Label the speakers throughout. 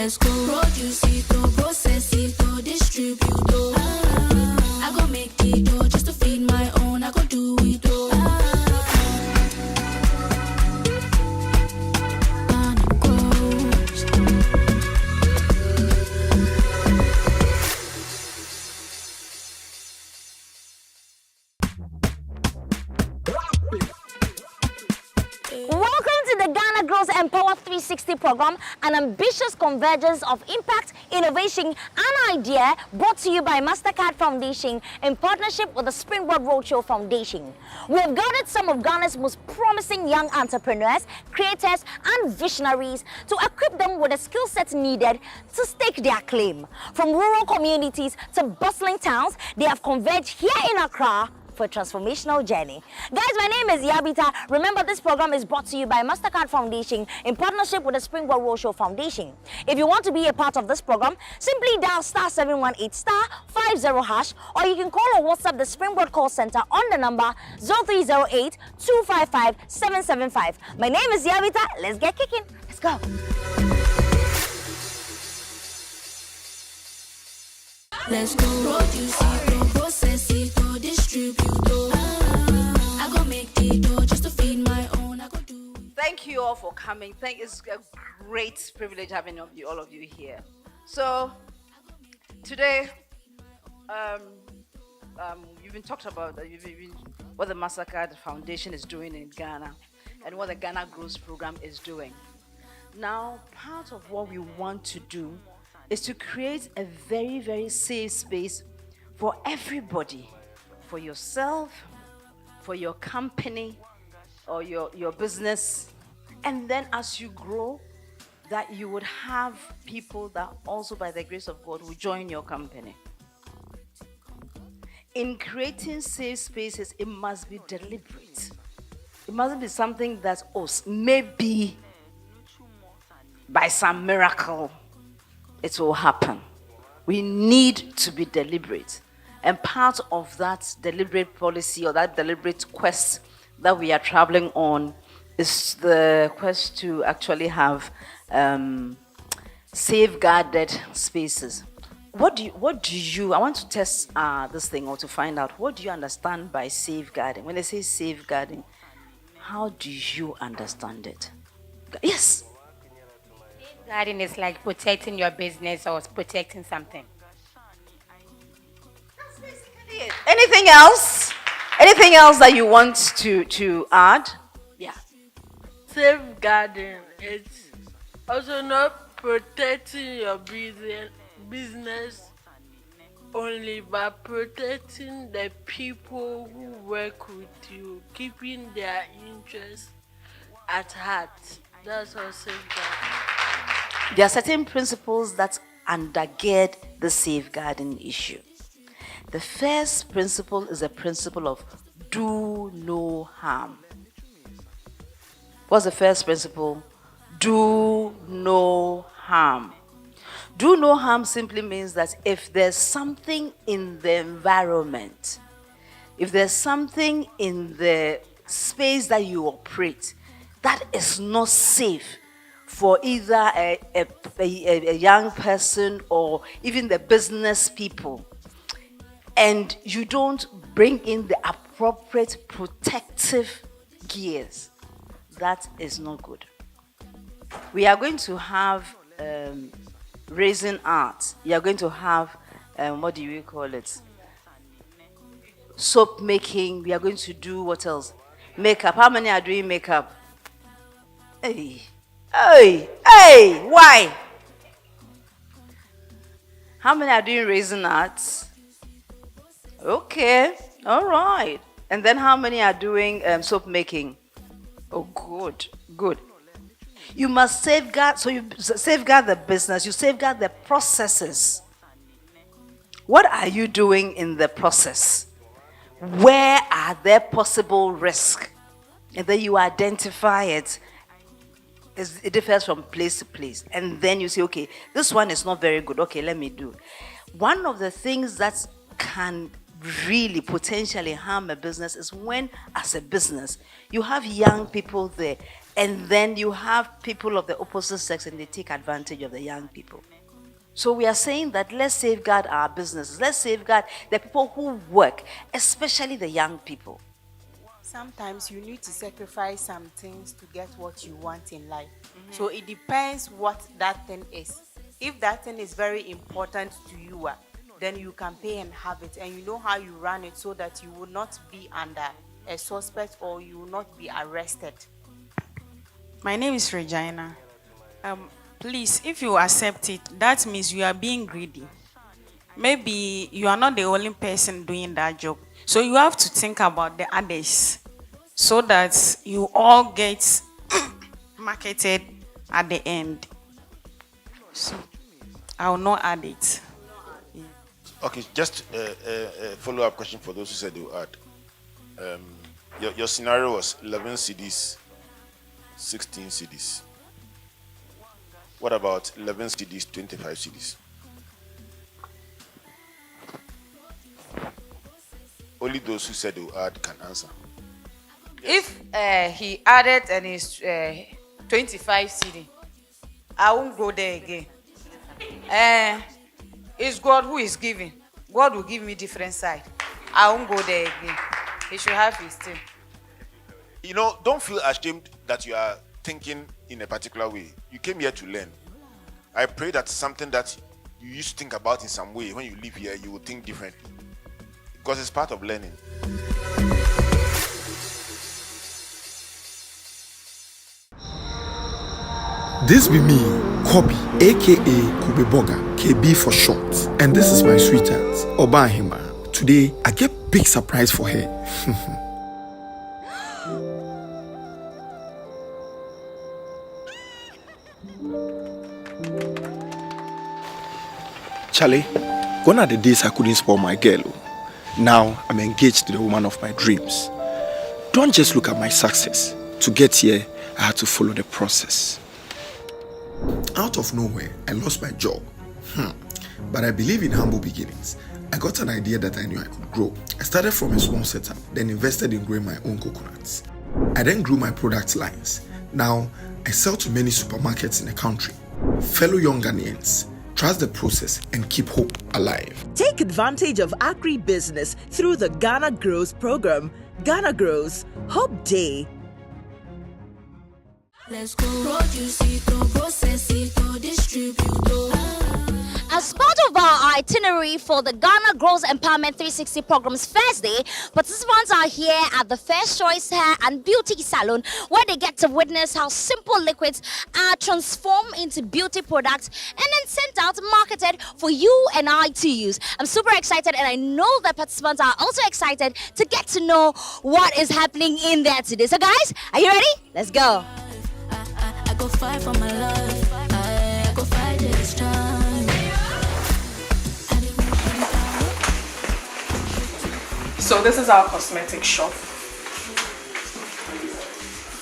Speaker 1: Let's go. Produce it, process it, distribute it. I go make it just to feed my own. I go do it.
Speaker 2: Empower 360 program, an ambitious convergence of impact, innovation, and idea brought to you by MasterCard Foundation in partnership with the Springboard Roadshow Foundation. We have gathered some of Ghana's most promising young entrepreneurs, creators, and visionaries to equip them with the skill sets needed to stake their claim. From rural communities to bustling towns, they have converged here in Accra for a transformational journey. Guys, my name is Yabita. Remember, this program is brought to you by MasterCard Foundation in partnership with the Springboard Roadshow Foundation. If you want to be a part of this program, simply dial *718*50# or you can call or WhatsApp the Springboard call center on the number 0308-255-775. My name is Yabita. Let's get kicking. Let's go.
Speaker 1: Let's go. Produce it, process it, distribute it. I go make it just to feed my own. I go do it.
Speaker 3: Thank you all for coming. It's a great privilege having all of you here. So today, you've been talked about what the MasterCard Foundation is doing in Ghana and what the Ghana Growth Program is doing. Now, part of what we want to do is to create a very, very safe space for everybody, for yourself, for your company, or your business. And then as you grow, that you would have people that also, by the grace of God, will join your company. In creating safe spaces, it must be deliberate. It mustn't be something that, maybe by some miracle, it will happen. We need to be deliberate. And part of that deliberate policy or that deliberate quest that we are traveling on is the quest to actually have safeguarded spaces. What do you, I want to test this thing or to find out, what do you understand by safeguarding? When they say safeguarding, how do you understand it? Yes.
Speaker 4: Safeguarding is like protecting your business or protecting something.
Speaker 3: That's basically it. Anything else? Anything else that you want to add? Yeah.
Speaker 5: Safeguarding, it's also not protecting your business only, but protecting the people who work with you, keeping their interests at heart. That's all safeguarding.
Speaker 3: There are certain principles that undergird the safeguarding issue. The first principle is a principle of do no harm. What's the first principle? Do no harm. Do no harm simply means that if there's something in the environment, if there's something in the space that you operate that is not safe for either a young person or even the business people, and you don't bring in the appropriate protective gears, that is not good. We are going to have resin art. You are going to have, what do you call it? Soap making. We are going to do what else? Makeup. How many are doing makeup? Hey, why? How many are doing resin arts? Okay, all right. And then how many are doing soap making? Oh, good. You must safeguard, so you safeguard the business, you safeguard the processes. What are you doing in the process? Where are there possible risks? And then you identify it. It differs from place to place. And then you say, okay, this one is not very good. Okay, let me do. One of the things that can really potentially harm a business is when, as a business, you have young people there And then you have people of the opposite sex and they take advantage of the young people. So we are saying that let's safeguard our businesses. Let's safeguard the people who work, especially the young people.
Speaker 6: Sometimes you need to sacrifice some things to get what you want in life. So it depends what that thing is. If that thing is very important to you, then you can pay and have it, and you know how you run it so that you will not be under a suspect or you will not be arrested.
Speaker 7: My name is Regina. Please, if you accept it, that means you are being greedy. Maybe you are not the only person doing that job. So you have to think about the others so that you all get marketed at the end. So I will not add it.
Speaker 8: Okay, just a follow-up question for those who said they will add. Your scenario was 11 CDs, 16 CDs. What about 11 CDs, 25 CDs? Only those who said they will add can answer.
Speaker 9: If he added and it's 25 CD, I won't go there again. It's God who is giving. God will give me different side. I won't go there again. He should have his thing.
Speaker 8: You know, don't feel ashamed that you are thinking in a particular way. You came here to learn. I pray that something that you used to think about in some way, when you live here, you will think differently. Because it's part of learning.
Speaker 10: This be me, Kobe, aka Kobe Boga, KB for short. And this is my sweetheart, Obahima. Today, I get big surprise for her. Charlie, gone are the days I couldn't spoil my girl. Now I'm engaged to the woman of my dreams. Don't just look at my success. To get here, I had to follow the process. Out of nowhere, I lost my job. But I believe in humble beginnings. I got an idea that I knew I could grow. I started from a small setup, then invested in growing my own coconuts. I then grew my product lines. Now, I sell to many supermarkets in the country. Fellow young Ghanaians, trust the process and keep hope alive.
Speaker 11: Take advantage of agribusiness through the Ghana Grows program. Ghana Grows, Hope Day.
Speaker 1: Let's go. Produce it, process it, distribute it.
Speaker 2: As part of our itinerary for the Ghana Grows Empowerment 360 program's first day, participants are here at the First Choice Hair and Beauty Salon, where they get to witness how simple liquids are transformed into beauty products and then sent out, marketed for you and I to use. I'm super excited, and I know that participants are also excited to get to know what is happening in there today. So guys, are you ready? Let's go.
Speaker 1: I go fight for my life. I go fight this time.
Speaker 12: So this is our cosmetic shop.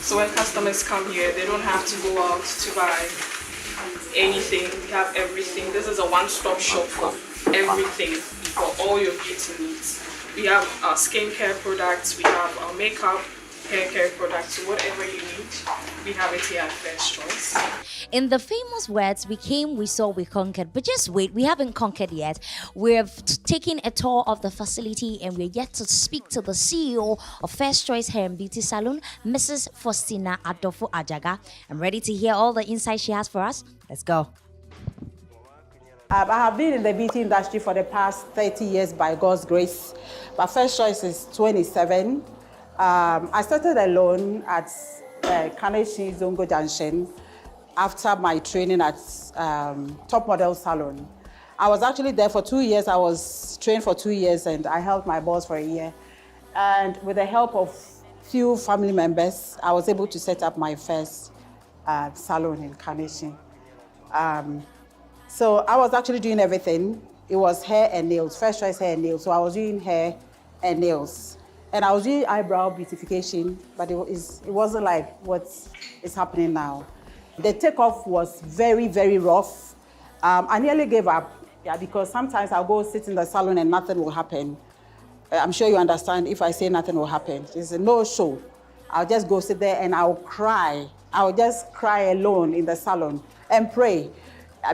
Speaker 12: So when customers come here, they don't have to go out to buy anything. We have everything. This is a one-stop shop for everything, for all your beauty needs. We have our skincare products, we have our makeup, hair care products, so whatever you need, we have it here at First Choice.
Speaker 2: In the famous words, we came, we saw, we conquered. But just wait, we haven't conquered yet. We've taken a tour of the facility, and we're yet to speak to the CEO of First Choice Hair and Beauty Salon, Mrs. Faustina Adolfo Ajaga. I'm ready to hear all the insights she has for us. Let's go.
Speaker 13: I have been in the beauty industry for the past 30 years by God's grace. But First Choice is 27. I started alone at Kaneshi Zongo Junction after my training at Top Model Salon. I was actually there for 2 years. I was trained for 2 years, and I helped my boss for a year. And with the help of few family members, I was able to set up my first salon in Kaneshi. So I was actually doing everything. It was hair and nails, First Choice hair and nails. So I was doing hair and nails. And I was doing eyebrow beautification, but it wasn't like what is happening now. The takeoff was very, very rough. I nearly gave up, because sometimes I'll go sit in the salon and nothing will happen. I'm sure you understand if I say nothing will happen. It's a no show. I'll just go sit there and I'll cry I would just cry alone in the salon and pray,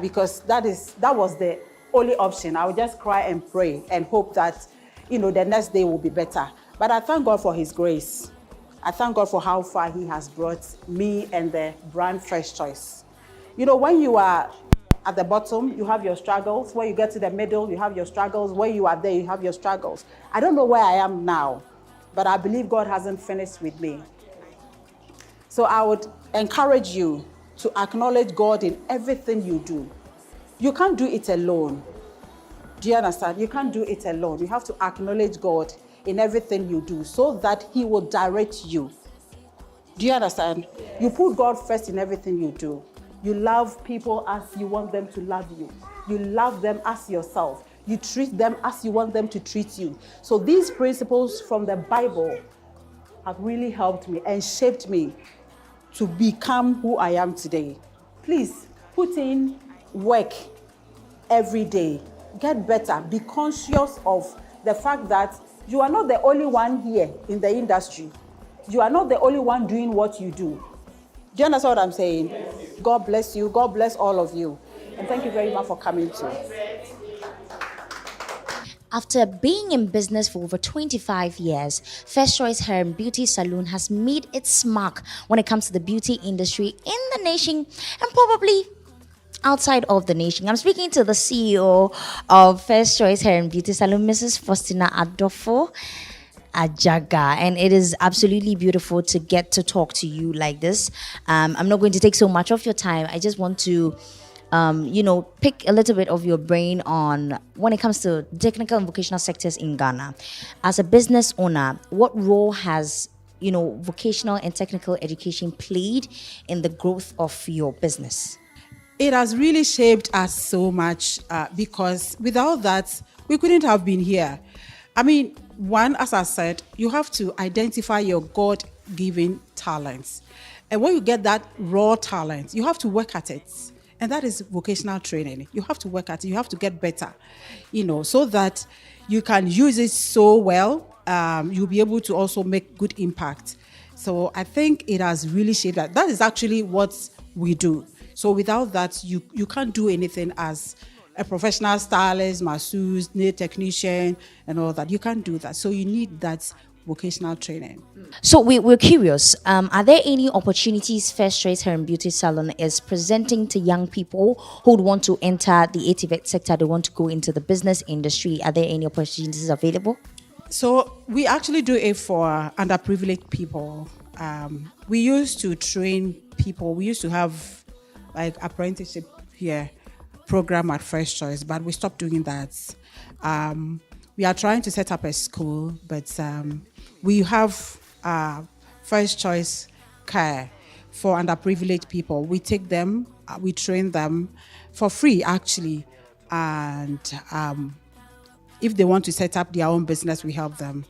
Speaker 13: because that was the only option. I would just cry and pray and hope that, the next day will be better. But I thank God for His grace. I thank God for how far He has brought me and the brand First Choice. When you are at the bottom, you have your struggles. When you get to the middle, you have your struggles. When you are there, you have your struggles. I don't know where I am now, but I believe God hasn't finished with me. So I would encourage you to acknowledge God in everything you do. You can't do it alone. Do you understand? You can't do it alone. You have to acknowledge God in everything you do so that He will direct you. Do you understand? You put God first in everything you do. You love people as you want them to love you. You love them as yourself. You treat them as you want them to treat you. So these principles from the Bible have really helped me and shaped me to become who I am today. Please put in work every day. Get better. Be conscious of the fact that you are not the only one here in the industry. You are not the only one doing what you do. Do you understand what I'm saying? God bless you. God bless all of you. And thank you very much for coming too.
Speaker 2: After being in business for over 25 years, First Choice Hair and Beauty Salon has made its mark when it comes to the beauty industry in the nation and probably outside of the nation. I'm speaking to the CEO of First Choice Hair and Beauty Salon, Mrs. Faustina Adolfo Ajaga, and it is absolutely beautiful to get to talk to you like this. I'm not going to take so much of your time. I just want to pick a little bit of your brain on when it comes to technical and vocational sectors in Ghana. As a business owner, what role has vocational and technical education played in the growth of your business?
Speaker 13: It has really shaped us so much because without that, we couldn't have been here. I mean, one, as I said, you have to identify your God-given talents. And when you get that raw talent, you have to work at it. And that is vocational training. You have to work at it. You have to get better, so that you can use it so well. You'll be able to also make good impact. So I think it has really shaped that. That is actually what we do. So without that, you can't do anything as a professional stylist, masseuse, nail technician, and all that. You can't do that. So you need that vocational training.
Speaker 2: So we're curious, are there any opportunities First Choice Hair and Beauty Salon is presenting to young people who would want to enter the ATVET sector, they want to go into the business industry? Are there any opportunities available?
Speaker 13: So we actually do it for underprivileged people. We used to train people. We used to have like apprenticeship here program at First Choice, but we stopped doing that. We are trying to set up a school, but we have First Choice care for underprivileged people. We take them, we train them for free, actually. And if they want to set up their own business, we help them.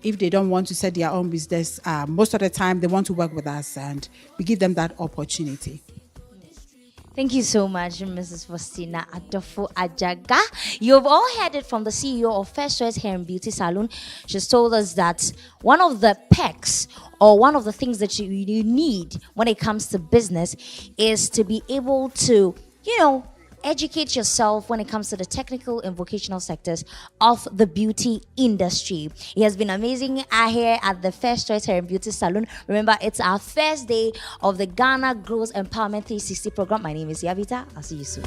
Speaker 13: If they don't want to set their own business, most of the time they want to work with us, and we give them that opportunity.
Speaker 2: Thank you so much, Mrs. Faustina Adolfo Ajaga. You've all heard it from the CEO of First Choice Hair and Beauty Salon. She's told us that one of the perks or one of the things that you need when it comes to business is to be able to, educate yourself when it comes to the technical and vocational sectors of the beauty industry. It has been amazing here at the First Choice Hair and Beauty Salon. Remember, it's our first day of the Ghana Growth Empowerment 360 program. My name is Yavita. I'll see you soon.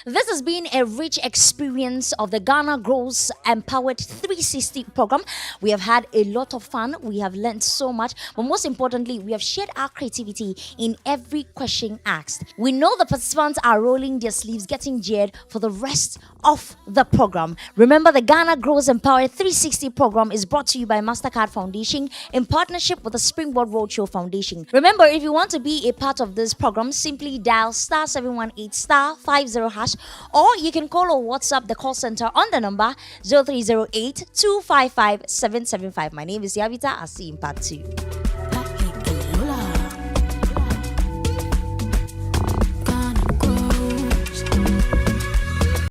Speaker 2: This has been a rich experience of the Ghana Grows Empowered 360 program. We have had a lot of fun. We have learned so much. But most importantly, we have shared our creativity in every question asked. We know the participants are rolling their sleeves, getting geared for the rest of the program. Remember, the Ghana Grows Empowered 360 program is brought to you by MasterCard Foundation in partnership with the Springboard Roadshow Foundation. Remember, if you want to be a part of this program, simply dial *718*50#, or you can call or WhatsApp the call center on the number 0308 255 775. My name is Yavita. I'll see you in part 2.